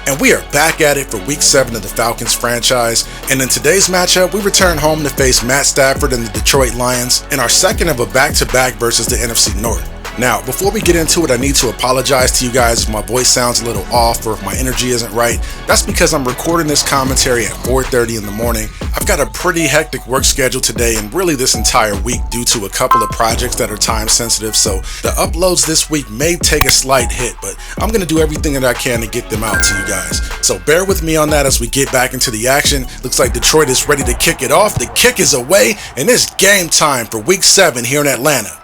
And we are back at it for Week 7 of the Falcons franchise, and in today's matchup, we return home to face Matt Stafford and the Detroit Lions in our second of a back-to-back versus the NFC North. Now, before we get into it, I need to apologize to you guys if my voice sounds a little off or if my energy isn't right. That's because I'm recording this commentary at 4:30 in the morning. I've got a pretty hectic work schedule today and really this entire week due to a couple of projects that are time sensitive, so the uploads this week may take a slight hit, but I'm going to do everything that I can to get them out to you guys. So bear with me on that as we get back into the action. Looks like Detroit is ready to kick it off. The kick is away, and it's game time for Week 7 here in Atlanta.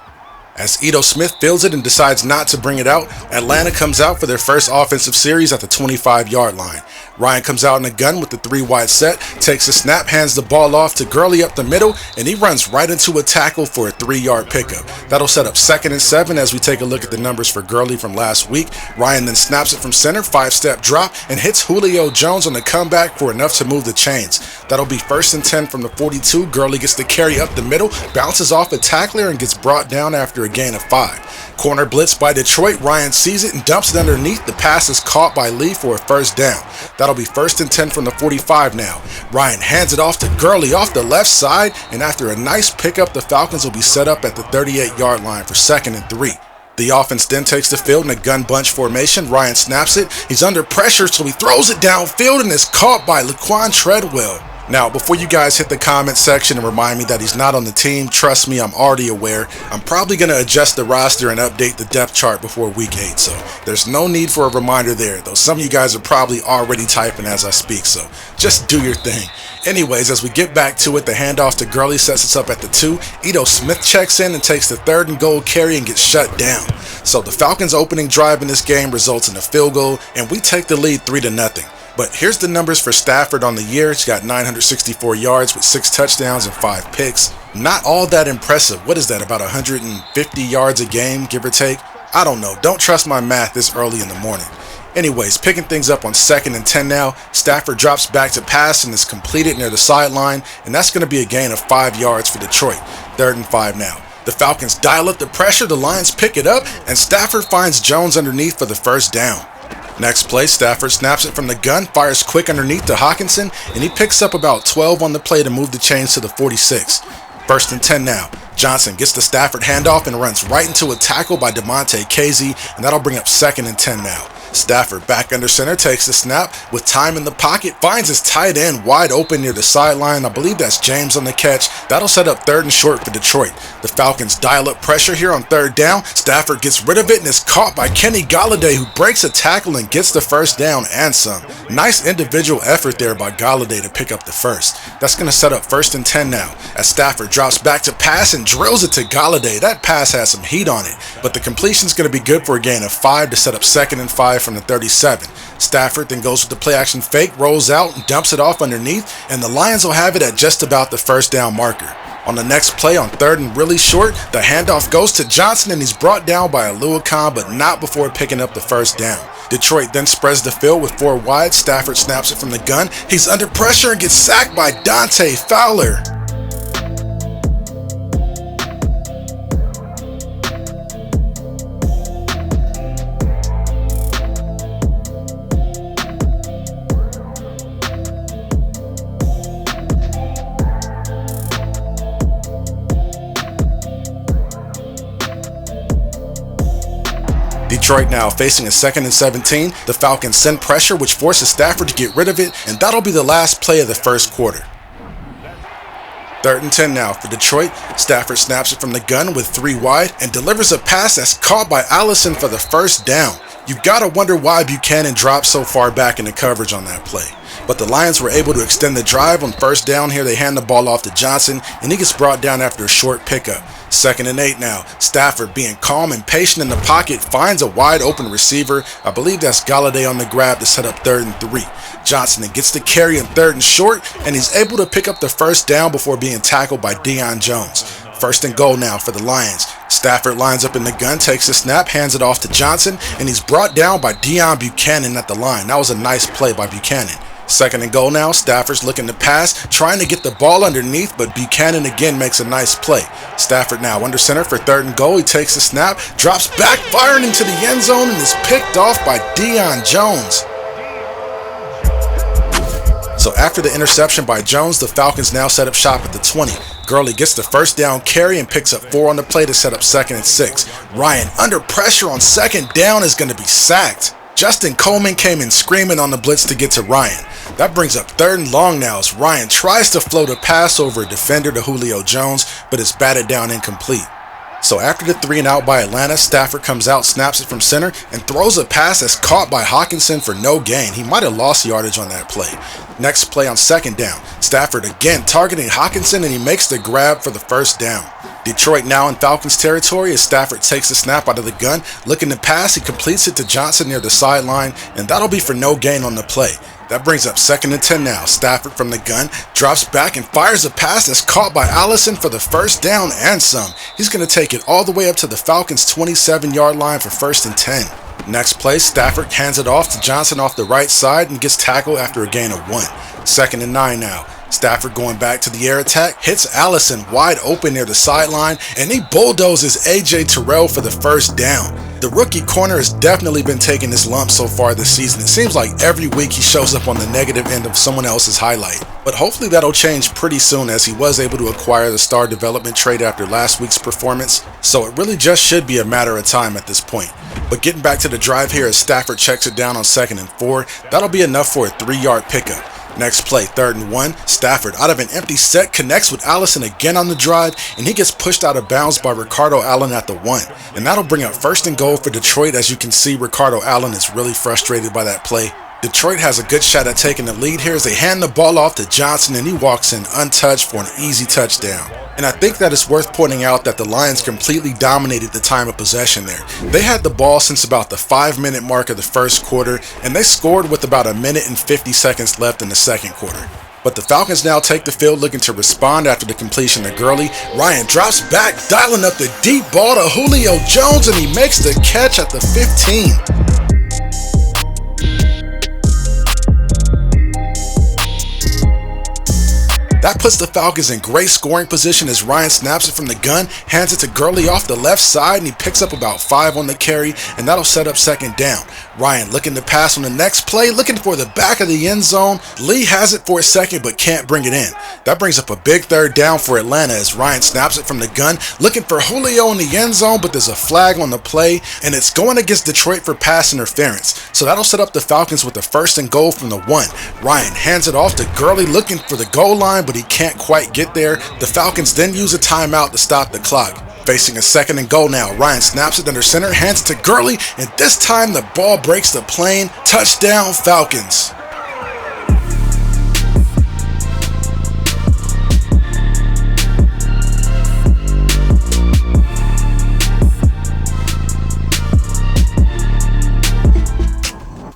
As Ito Smith fields it and decides not to bring it out, Atlanta comes out for their first offensive series at the 25-yard line. Ryan comes out in a gun with the 3-wide set, takes a snap, hands the ball off to Gurley up the middle, and he runs right into a tackle for a 3-yard pickup. That'll set up 2nd and 7 as we take a look at the numbers for Gurley from last week. Ryan then snaps it from center, 5-step drop, and hits Julio Jones on the comeback for enough to move the chains. That'll be 1st and 10 from the 42. Gurley gets the carry up the middle, bounces off a tackler, and gets brought down after a gain of 5. Corner blitz by Detroit. Ryan sees it and dumps it underneath. The pass is caught by Lee for a 1st down. That'll be 1st and 10 from the 45 now. Ryan hands it off to Gurley off the left side, and after a nice pickup, the Falcons will be set up at the 38-yard line for 2nd and 3. The offense then takes the field in a gun bunch formation. Ryan snaps it. He's under pressure, so he throws it downfield and is caught by Laquan Treadwell. Now, before you guys hit the comment section and remind me that he's not on the team, trust me, I'm already aware. I'm probably going to adjust the roster and update the depth chart before Week 8, so there's no need for a reminder there, though some of you guys are probably already typing as I speak, so just do your thing. Anyways, as we get back to it, the handoff to Gurley sets us up at the 2. Ito Smith checks in and takes the 3rd and goal carry and gets shut down. So the Falcons' opening drive in this game results in a field goal, and we take the lead 3-0. But here's the numbers for Stafford on the year. He's got 964 yards with 6 touchdowns and 5 picks. Not all that impressive. What is that, about 150 yards a game, give or take? I don't know. Don't trust my math this early in the morning. Anyways, picking things up on 2nd and 10 now. Stafford drops back to pass and is completed near the sideline, and that's going to be a gain of 5 yards for Detroit. 3rd and 5 now. The Falcons dial up the pressure, the Lions pick it up, and Stafford finds Jones underneath for the 1st down. Next play, Stafford snaps it from the gun, fires quick underneath to Hawkinson, and he picks up about 12 on the play to move the chains to the 46. 1st and 10 now. Johnson gets the Stafford handoff and runs right into a tackle by DeMonte Casey, and that'll bring up 2nd and 10 now. Stafford back under center, takes the snap, with time in the pocket, finds his tight end wide open near the sideline. I believe that's James on the catch. That'll set up 3rd and short for Detroit. The Falcons dial up pressure here on 3rd down. Stafford gets rid of it and is caught by Kenny Golladay, who breaks a tackle and gets the 1st down and some. Nice individual effort there by Golladay to pick up the 1st. That's going to set up 1st and 10 now, as Stafford drops back to pass and drills it to Golladay. That pass has some heat on it, but the completion's going to be good for a gain of 5 to set up 2nd and 5 from the 37. Stafford then goes with the play action fake, rolls out and dumps it off underneath, and the Lions will have it at just about the 1st down marker. On the next play on 3rd and really short, the handoff goes to Johnson and he's brought down by Aluakon, but not before picking up the 1st down. Detroit then spreads the field with 4 wide. Stafford snaps it from the gun. He's under pressure and gets sacked by Dante Fowler. Detroit now facing a 2nd and 17. The Falcons send pressure, which forces Stafford to get rid of it, and that'll be the last play of the 1st quarter. 3rd and 10 now for Detroit. Stafford snaps it from the gun with 3 wide and delivers a pass that's caught by Allison for the 1st down. You've got to wonder why Buchanan dropped so far back in the coverage on that play. But the Lions were able to extend the drive. On 1st down here, they hand the ball off to Johnson, and he gets brought down after a short pickup. 2nd and 8 now. Stafford, being calm and patient in the pocket, finds a wide open receiver. I believe that's Golladay on the grab to set up 3rd and 3. Johnson then gets the carry in 3rd and short, and he's able to pick up the 1st down before being tackled by Deion Jones. 1st and goal now for the Lions. Stafford lines up in the gun, takes the snap, hands it off to Johnson, and he's brought down by Deion Buchanan at the line. That was a nice play by Buchanan. 2nd and goal now. Stafford's looking to pass, trying to get the ball underneath, but Buchanan again makes a nice play. Stafford now under center for 3rd and goal. He takes the snap, drops back, firing into the end zone, and is picked off by Deion Jones. So after the interception by Jones, the Falcons now set up shop at the 20. Gurley gets the first down carry and picks up 4 on the play to set up 2nd and 6. Ryan, under pressure on 2nd down, is going to be sacked. Justin Coleman came in screaming on the blitz to get to Ryan. That brings up 3rd and long now as Ryan tries to float a pass over a defender to Julio Jones, but is batted down incomplete. So after the 3 and out by Atlanta, Stafford comes out, snaps it from center, and throws a pass that's caught by Hockenson for no gain. He might have lost yardage on that play. Next play on 2nd down, Stafford again targeting Hockenson, and he makes the grab for the 1st down. Detroit now in Falcons territory as Stafford takes the snap out of the gun. Looking to pass, he completes it to Johnson near the sideline, and that'll be for no gain on the play. That brings up 2nd and 10 now. Stafford from the gun drops back and fires a pass that's caught by Allison for the 1st down and some. He's going to take it all the way up to the Falcons' 27-yard line for 1st and 10. Next play, Stafford hands it off to Johnson off the right side and gets tackled after a gain of 1. 2nd and 9 now. Stafford going back to the air attack, hits Allison wide open near the sideline, and he bulldozes A.J. Terrell for the 1st down. The rookie corner has definitely been taking his lumps so far this season. It seems like every week he shows up on the negative end of someone else's highlight. But hopefully that'll change pretty soon, as he was able to acquire the star development trait after last week's performance, so it really just should be a matter of time at this point. But getting back to the drive here as Stafford checks it down on 2nd and 4, that'll be enough for a 3-yard pickup. Next play, 3rd and 1, Stafford out of an empty set connects with Allison again on the drive, and he gets pushed out of bounds by Ricardo Allen at the 1. And that'll bring up 1st and goal for Detroit. As you can see, Ricardo Allen is really frustrated by that play. Detroit has a good shot at taking the lead here as they hand the ball off to Johnson, and he walks in untouched for an easy touchdown. And I think that it's worth pointing out that the Lions completely dominated the time of possession there. They had the ball since about the 5-minute mark of the 1st quarter, and they scored with about 1 minute and 50 seconds left in the 2nd quarter. But the Falcons now take the field looking to respond after the completion to Gurley. Ryan drops back, dialing up the deep ball to Julio Jones, and he makes the catch at the 15. That puts the Falcons in great scoring position as Ryan snaps it from the gun, hands it to Gurley off the left side, and he picks up about 5 on the carry, and that'll set up 2nd down. Ryan looking to pass on the next play, looking for the back of the end zone. Lee has it for a second but can't bring it in. That brings up a big 3rd down for Atlanta as Ryan snaps it from the gun, looking for Julio in the end zone, but there's a flag on the play, and it's going against Detroit for pass interference. So that'll set up the Falcons with the 1st and goal from the 1. Ryan hands it off to Gurley looking for the goal line, but he can't quite get there. The Falcons then use a timeout to stop the clock. Facing a 2nd and goal now, Ryan snaps it under center, hands it to Gurley, and this time the ball breaks the plane. Touchdown Falcons.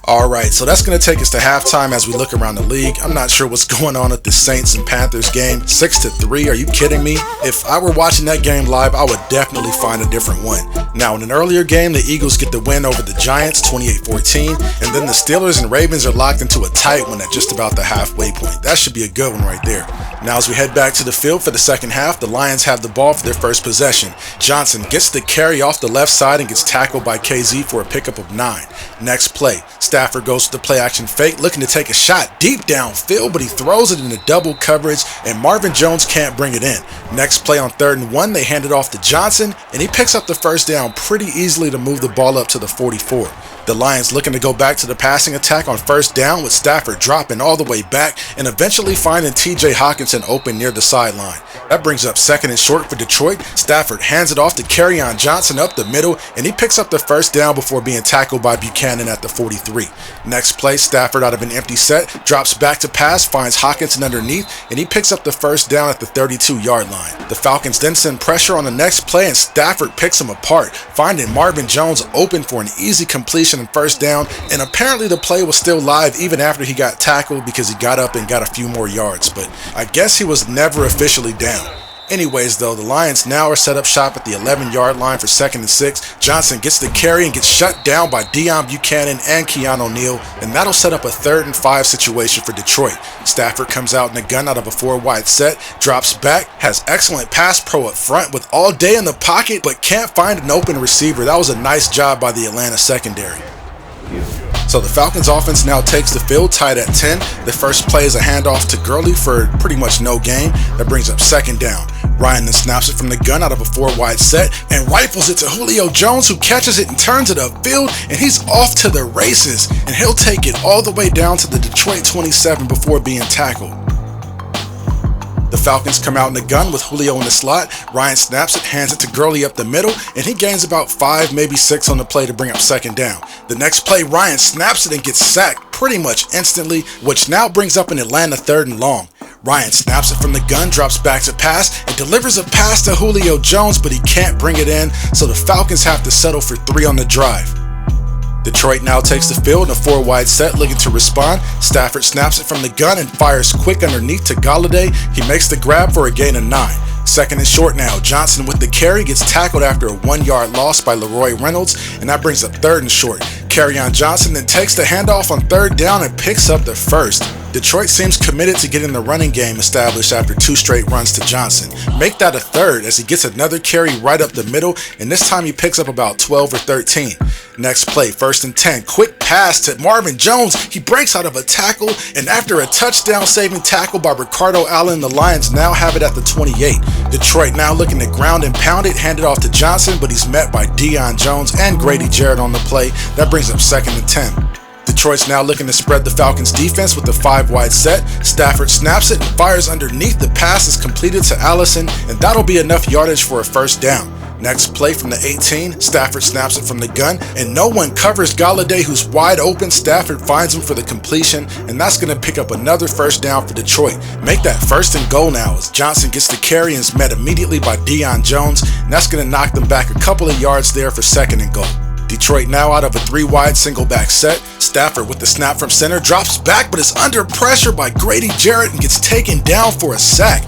Alright, so that's going to take us to halftime as we look around the league. I'm not sure what's going on at the Saints and Panthers game. 6-3, are you kidding me? If I were watching that game live, I would definitely find a different one. Now, in an earlier game, the Eagles get the win over the Giants, 28-14, and then the Steelers and Ravens are locked into a tight one at just about the halfway point. That should be a good one right there. Now, as we head back to the field for the 2nd half, the Lions have the ball for their first possession. Johnson gets the carry off the left side and gets tackled by KZ for a pickup of 9. Next play, Stafford goes to the play action fake, looking to take a shot deep downfield, but he throws it into double coverage, and Marvin Jones can't bring it in. Next play on 3rd and 1, they hand it off to Johnson, and he picks up the 1st down pretty easily to move the ball up to the 44. The Lions looking to go back to the passing attack on 1st down, with Stafford dropping all the way back and eventually finding TJ Hockenson open near the sideline. That brings up 2nd and short for Detroit. Stafford hands it off to Kerryon Johnson up the middle, and he picks up the 1st down before being tackled by Buchanan at the 43. Next play, Stafford out of an empty set drops back to pass, finds Hockenson underneath, and he picks up the 1st down at the 32-yard line. The Falcons then send pressure on the next play, and Stafford picks him apart, finding Marvin Jones open for an easy completion and 1st down, and apparently the play was still live even after he got tackled because he got up and got a few more yards, but I guess he was never officially down. Anyways though, the Lions now are set up shop at the 11-yard line for 2nd and 6. Johnson gets the carry and gets shut down by Deion Buchanan and Keanu Neal, and that'll set up a 3rd and 5 situation for Detroit. Stafford comes out in the gun out of a 4-wide set, drops back, has excellent pass pro up front with all day in the pocket, but can't find an open receiver. That was a nice job by the Atlanta secondary. So the Falcons offense now takes the field, tied at 10. The first play is a handoff to Gurley for pretty much no gain. That brings up second down. Ryan then snaps it from the gun out of a 4-wide set and rifles it to Julio Jones, who catches it and turns it upfield, and he's off to the races, and he'll take it all the way down to the Detroit 27 before being tackled. The Falcons come out in the gun with Julio in the slot. Ryan snaps it, hands it to Gurley up the middle, and he gains about 5, maybe 6 on the play to bring up second down. The next play, Ryan snaps it and gets sacked pretty much instantly, which now brings up an Atlanta 3rd and long. Ryan snaps it from the gun, drops back to pass, and delivers a pass to Julio Jones, but he can't bring it in, so the Falcons have to settle for 3 on the drive. Detroit now takes the field in a 4-wide set, looking to respond. Stafford snaps it from the gun and fires quick underneath to Golladay. He makes the grab for a gain of 9. Second and short now. Johnson with the carry gets tackled after a 1-yard loss by Leroy Reynolds, and that brings up 3rd and short. Kerryon Johnson then takes the handoff on 3rd down and picks up the first. Detroit seems committed to getting the running game established after 2 straight runs to Johnson. Make that a 3rd as he gets another carry right up the middle, and this time he picks up about 12 or 13. Next play, 1st and 10. Quick pass to Marvin Jones. He breaks out of a tackle, and after a touchdown-saving tackle by Ricardo Allen, the Lions now have it at the 28. Detroit now looking to ground and pound it, hand it off to Johnson, but he's met by Deion Jones and Grady Jarrett on the play. That brings up 2nd and 10. Detroit's now looking to spread the Falcons defense with the 5-wide set. Stafford snaps it and fires underneath. The pass is completed to Allison, and that'll be enough yardage for a 1st down. Next play from the 18, Stafford snaps it from the gun, and no one covers Golladay, who's wide open. Stafford finds him for the completion, and that's going to pick up another 1st down for Detroit. Make that 1st and goal now as Johnson gets the carry and is met immediately by Deion Jones, and that's going to knock them back a couple of yards there for 2nd and goal. Detroit now out of a 3-wide single-back set. Stafford with the snap from center drops back, but is under pressure by Grady Jarrett and gets taken down for a sack.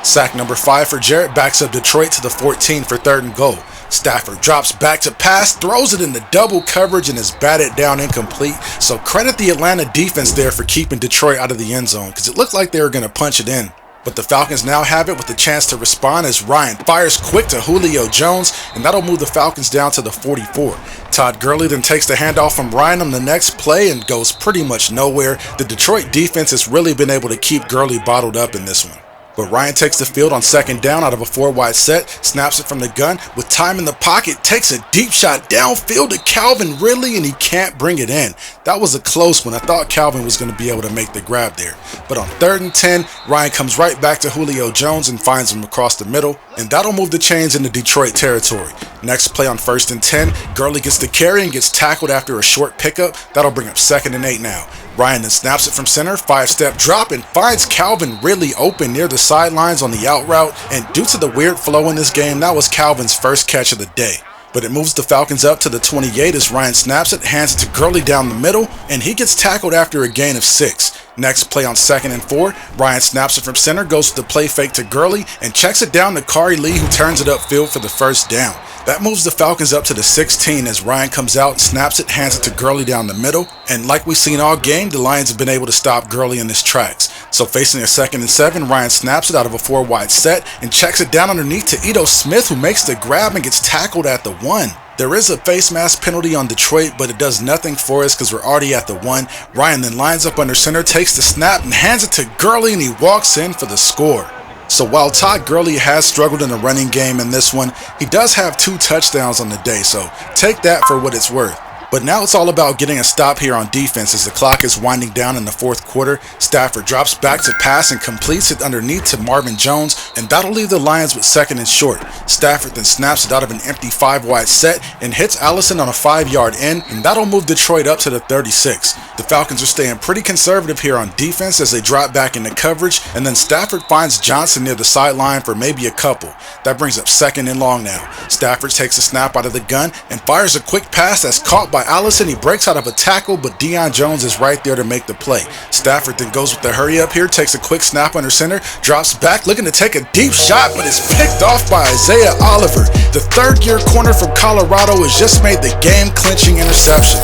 Sack number 5 for Jarrett backs up Detroit to the 14 for 3rd and goal. Stafford drops back to pass, throws it into double coverage, and is batted down incomplete. So credit the Atlanta defense there for keeping Detroit out of the end zone, because it looked like they were going to punch it in. But the Falcons now have it with the chance to respond as Ryan fires quick to Julio Jones, and that'll move the Falcons down to the 44. Todd Gurley then takes the handoff from Ryan on the next play and goes pretty much nowhere. The Detroit defense has really been able to keep Gurley bottled up in this one. But Ryan takes the field on 2nd down out of a 4-wide set, snaps it from the gun, with time in the pocket, takes a deep shot downfield to Calvin Ridley, and he can't bring it in. That was a close one. I thought Calvin was going to be able to make the grab there. But on 3rd and 10, Ryan comes right back to Julio Jones and finds him across the middle, and that'll move the chains into Detroit territory. Next play on 1st and 10, Gurley gets the carry and gets tackled after a short pickup. That'll bring up 2nd and 8 now. Ryan then snaps it from center, 5-step drop, and finds Calvin Ridley open near the sidelines on the out route, and due to the weird flow in this game, that was Calvin's first catch of the day. But it moves the Falcons up to the 28 as Ryan snaps it, hands it to Gurley down the middle, and he gets tackled after a gain of 6. Next play on 2nd and 4, Ryan snaps it from center, goes to the play fake to Gurley, and checks it down to Kari Lee, who turns it upfield for the 1st down. That moves the Falcons up to the 16 as Ryan comes out and snaps it, hands it to Gurley down the middle, and like we've seen all game, the Lions have been able to stop Gurley in his tracks. So facing a 2nd and 7, Ryan snaps it out of a 4-wide set and checks it down underneath to Ito Smith, who makes the grab and gets tackled at the 1. There is a face mask penalty on Detroit, but it does nothing for us because we're already at the 1. Ryan then lines up under center, takes the snap, and hands it to Gurley, and he walks in for the score. So while Todd Gurley has struggled in the running game in this one, he does have 2 touchdowns on the day, so take that for what it's worth. But now it's all about getting a stop here on defense as the clock is winding down in the 4th quarter. Stafford drops back to pass and completes it underneath to Marvin Jones, and that'll leave the Lions with 2nd and short. Stafford then snaps it out of an empty 5-wide set and hits Allison on a 5-yard in, and that'll move Detroit up to the 36. The Falcons are staying pretty conservative here on defense as they drop back into coverage, and then Stafford finds Johnson near the sideline for maybe a couple. That brings up 2nd and long now. Stafford takes a snap out of the gun and fires a quick pass that's caught by Allison. He breaks out of a tackle, but Deion Jones is right there to make the play. Stafford then goes with the hurry up here, takes a quick snap under center, drops back looking to take a deep shot, but is picked off by Isaiah Oliver. The 3rd-year corner from Colorado has just made the game-clinching interception.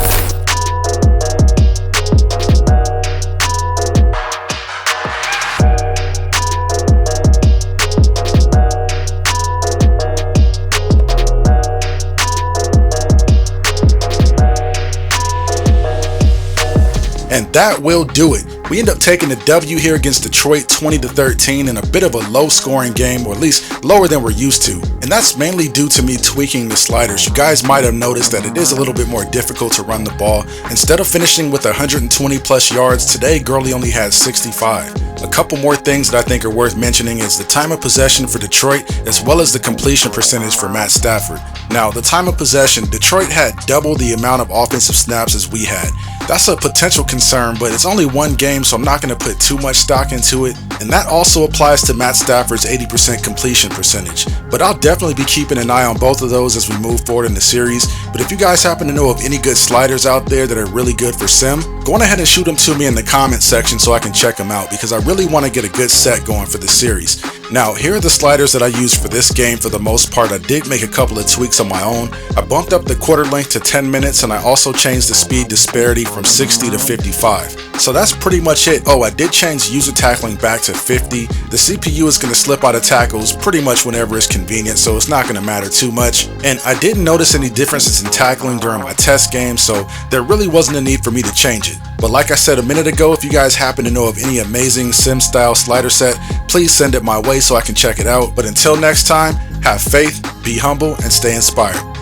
that will do it. We end up taking the W here against Detroit 20-13 in a bit of a low scoring game, or at least lower than we're used to. And that's mainly due to me tweaking the sliders. You guys might have noticed that it is a little bit more difficult to run the ball. Instead of finishing with 120 plus yards, today Gurley only had 65. A couple more things that I think are worth mentioning is the time of possession for Detroit, as well as the completion percentage for Matt Stafford. Now, the time of possession, Detroit had double the amount of offensive snaps as we had. That's a potential concern, but it's only one game, so I'm not going to put too much stock into it. And that also applies to Matt Stafford's 80% completion percentage. But I'll definitely be keeping an eye on both of those as we move forward in the series. But if you guys happen to know of any good sliders out there that are really good for sim, go on ahead and shoot them to me in the comment section so I can check them out, because I really want to get a good set going for the series. Now, here are the sliders that I used for this game for the most part. I did make a couple of tweaks on my own. I bumped up the quarter length to 10 minutes, and I also changed the speed disparity from 60 to 55. So that's pretty much it. Oh, I did change user tackling back to 50. The CPU is going to slip out of tackles pretty much whenever it's convenient, so it's not going to matter too much. And I didn't notice any differences in tackling during my test game, so there really wasn't a need for me to change it. But like I said a minute ago, if you guys happen to know of any amazing sim style slider set, please send it my way so I can check it out. But until next time, have faith, be humble, and stay inspired.